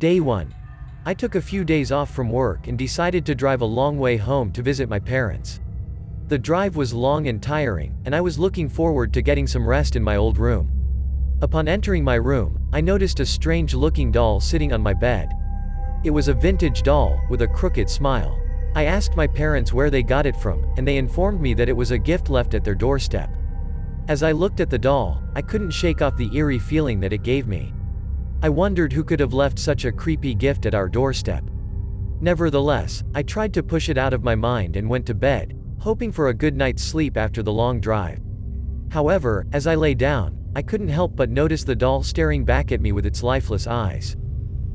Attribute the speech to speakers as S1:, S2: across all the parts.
S1: Day 1. I took a few days off from work and decided to drive a long way home to visit my parents. The drive was long and tiring, and I was looking forward to getting some rest in my old room. Upon entering my room, I noticed a strange-looking doll sitting on my bed. It was a vintage doll, with a crooked smile. I asked my parents where they got it from, and they informed me that it was a gift left at their doorstep. As I looked at the doll, I couldn't shake off the eerie feeling that it gave me. I wondered who could have left such a creepy gift at our doorstep. Nevertheless, I tried to push it out of my mind and went to bed, hoping for a good night's sleep after the long drive. However, as I lay down, I couldn't help but notice the doll staring back at me with its lifeless eyes.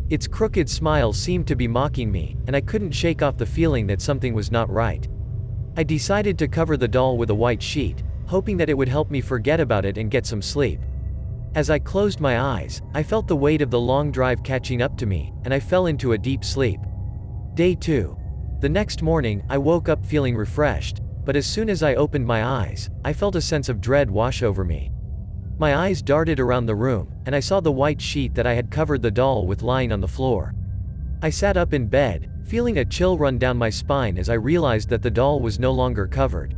S1: Its crooked smile seemed to be mocking me, and I couldn't shake off the feeling that something was not right. I decided to cover the doll with a white sheet, hoping that it would help me forget about it and get some sleep. As I closed my eyes, I felt the weight of the long drive catching up to me, and I fell into a deep sleep. Day 2. The next morning, I woke up feeling refreshed, but as soon as I opened my eyes, I felt a sense of dread wash over me. My eyes darted around the room, and I saw the white sheet that I had covered the doll with lying on the floor. I sat up in bed, feeling a chill run down my spine as I realized that the doll was no longer covered.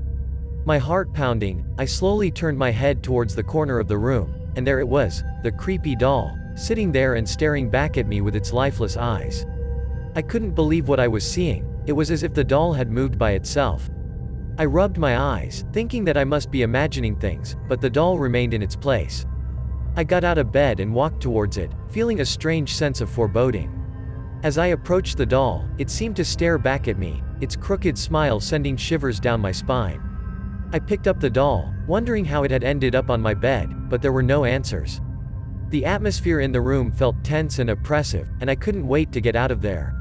S1: My heart pounding, I slowly turned my head towards the corner of the room, and there it was, the creepy doll, sitting there and staring back at me with its lifeless eyes. I couldn't believe what I was seeing. It was as if the doll had moved by itself. I rubbed my eyes, thinking that I must be imagining things, but the doll remained in its place. I got out of bed and walked towards it, feeling a strange sense of foreboding. As I approached the doll, it seemed to stare back at me, its crooked smile sending shivers down my spine. I picked up the doll, wondering how it had ended up on my bed, but there were no answers. The atmosphere in the room felt tense and oppressive, and I couldn't wait to get out of there.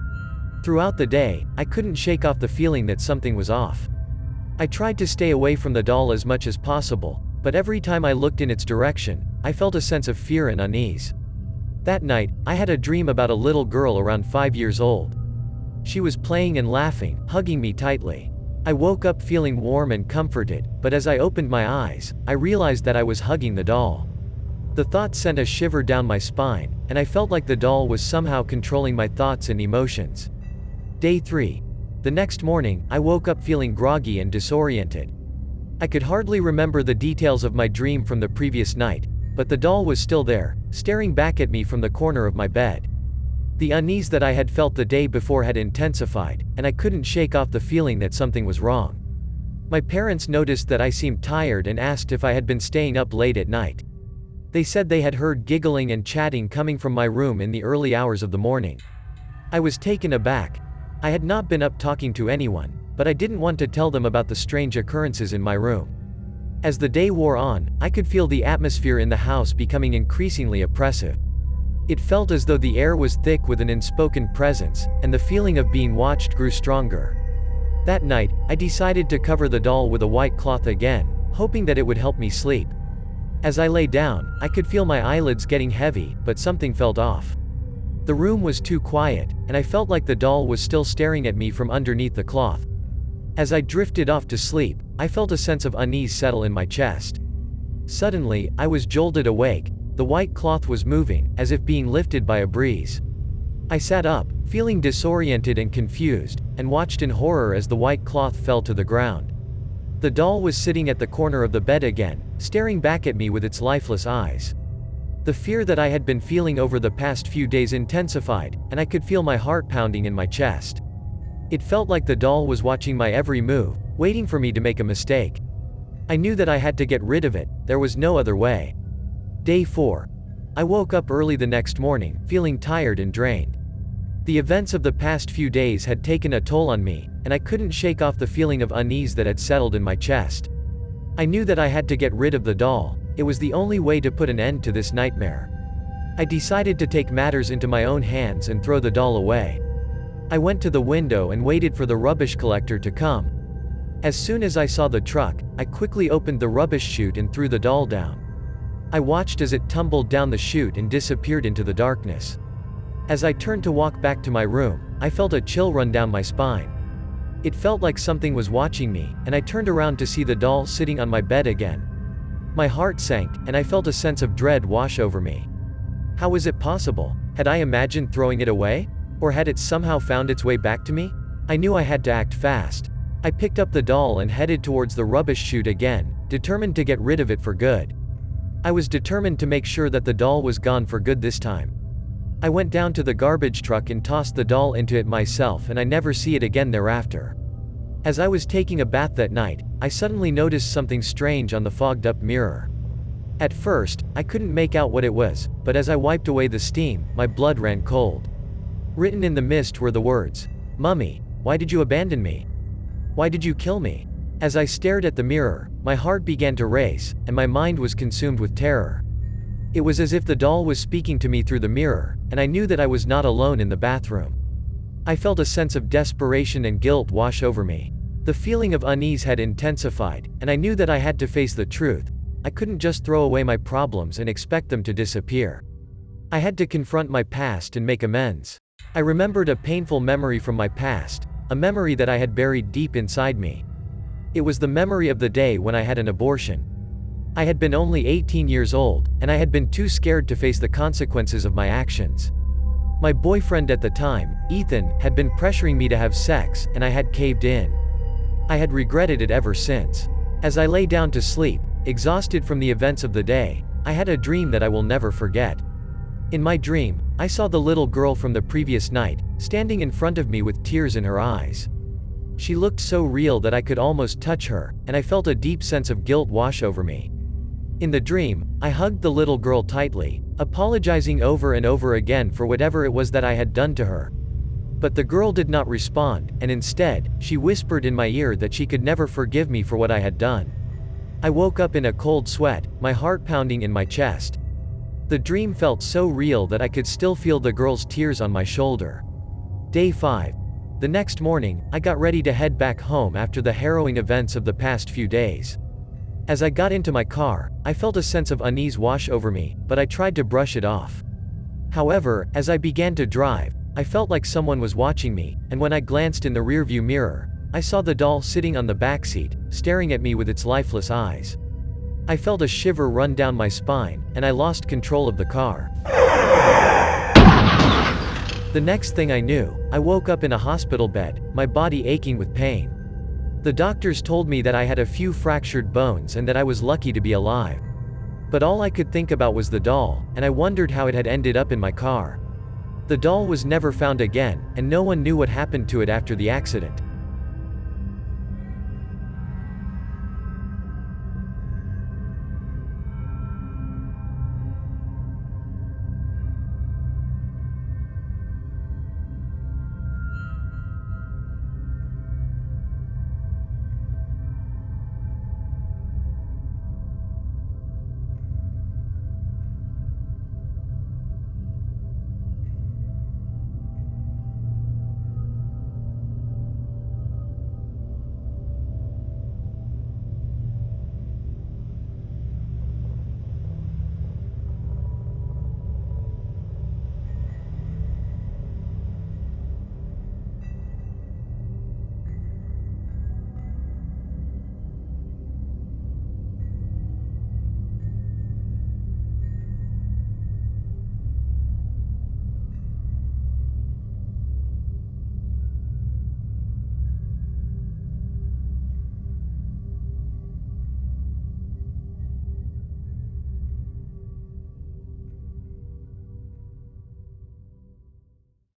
S1: Throughout the day, I couldn't shake off the feeling that something was off. I tried to stay away from the doll as much as possible, but every time I looked in its direction, I felt a sense of fear and unease. That night, I had a dream about a little girl around 5 years old. She was playing and laughing, hugging me tightly. I woke up feeling warm and comforted, but as I opened my eyes, I realized that I was hugging the doll. The thought sent a shiver down my spine, and I felt like the doll was somehow controlling my thoughts and emotions. Day 3. The next morning, I woke up feeling groggy and disoriented. I could hardly remember the details of my dream from the previous night, but the doll was still there, staring back at me from the corner of my bed. The unease that I had felt the day before had intensified, and I couldn't shake off the feeling that something was wrong. My parents noticed that I seemed tired and asked if I had been staying up late at night. They said they had heard giggling and chatting coming from my room in the early hours of the morning. I was taken aback. I had not been up talking to anyone, but I didn't want to tell them about the strange occurrences in my room. As the day wore on, I could feel the atmosphere in the house becoming increasingly oppressive. It felt as though the air was thick with an unspoken presence, and the feeling of being watched grew stronger. That night, I decided to cover the doll with a white cloth again, hoping that it would help me sleep. As I lay down, I could feel my eyelids getting heavy, but something felt off. The room was too quiet, and I felt like the doll was still staring at me from underneath the cloth. As I drifted off to sleep, I felt a sense of unease settle in my chest. Suddenly, I was jolted awake. The white cloth was moving, as if being lifted by a breeze. I sat up, feeling disoriented and confused, and watched in horror as the white cloth fell to the ground. The doll was sitting at the corner of the bed again, staring back at me with its lifeless eyes. The fear that I had been feeling over the past few days intensified, and I could feel my heart pounding in my chest. It felt like the doll was watching my every move, waiting for me to make a mistake. I knew that I had to get rid of it, there was no other way. Day 4. I woke up early the next morning, feeling tired and drained. The events of the past few days had taken a toll on me, and I couldn't shake off the feeling of unease that had settled in my chest. I knew that I had to get rid of the doll. It was the only way to put an end to this nightmare. I decided to take matters into my own hands and throw the doll away. I went to the window and waited for the rubbish collector to come. As soon as I saw the truck, I quickly opened the rubbish chute and threw the doll down. I watched as it tumbled down the chute and disappeared into the darkness. As I turned to walk back to my room, I felt a chill run down my spine. It felt like something was watching me, and I turned around to see the doll sitting on my bed again. My heart sank, and I felt a sense of dread wash over me. How was it possible? Had I imagined throwing it away? Or had it somehow found its way back to me? I knew I had to act fast. I picked up the doll and headed towards the rubbish chute again, determined to get rid of it for good. I was determined to make sure that the doll was gone for good this time. I went down to the garbage truck and tossed the doll into it myself, and I never see it again thereafter. As I was taking a bath that night, I suddenly noticed something strange on the fogged-up mirror. At first, I couldn't make out what it was, but as I wiped away the steam, my blood ran cold. Written in the mist were the words, "Mummy, why did you abandon me? Why did you kill me?" As I stared at the mirror, my heart began to race, and my mind was consumed with terror. It was as if the doll was speaking to me through the mirror, and I knew that I was not alone in the bathroom. I felt a sense of desperation and guilt wash over me. The feeling of unease had intensified, and I knew that I had to face the truth. I couldn't just throw away my problems and expect them to disappear. I had to confront my past and make amends. I remembered a painful memory from my past, a memory that I had buried deep inside me. It was the memory of the day when I had an abortion. I had been only 18 years old, and I had been too scared to face the consequences of my actions. My boyfriend at the time, Ethan, had been pressuring me to have sex, and I had caved in. I had regretted it ever since. As I lay down to sleep, exhausted from the events of the day, I had a dream that I will never forget. In my dream, I saw the little girl from the previous night, standing in front of me with tears in her eyes. She looked so real that I could almost touch her, and I felt a deep sense of guilt wash over me. In the dream, I hugged the little girl tightly, apologizing over and over again for whatever it was that I had done to her. But the girl did not respond, and instead, she whispered in my ear that she could never forgive me for what I had done. I woke up in a cold sweat, my heart pounding in my chest. The dream felt so real that I could still feel the girl's tears on my shoulder. Day 5. The next morning, I got ready to head back home after the harrowing events of the past few days. As I got into my car, I felt a sense of unease wash over me, but I tried to brush it off. However, as I began to drive, I felt like someone was watching me, and when I glanced in the rearview mirror, I saw the doll sitting on the backseat, staring at me with its lifeless eyes. I felt a shiver run down my spine, and I lost control of the car. The next thing I knew, I woke up in a hospital bed, my body aching with pain. The doctors told me that I had a few fractured bones and that I was lucky to be alive. But all I could think about was the doll, and I wondered how it had ended up in my car. The doll was never found again, and no one knew what happened to it after the accident.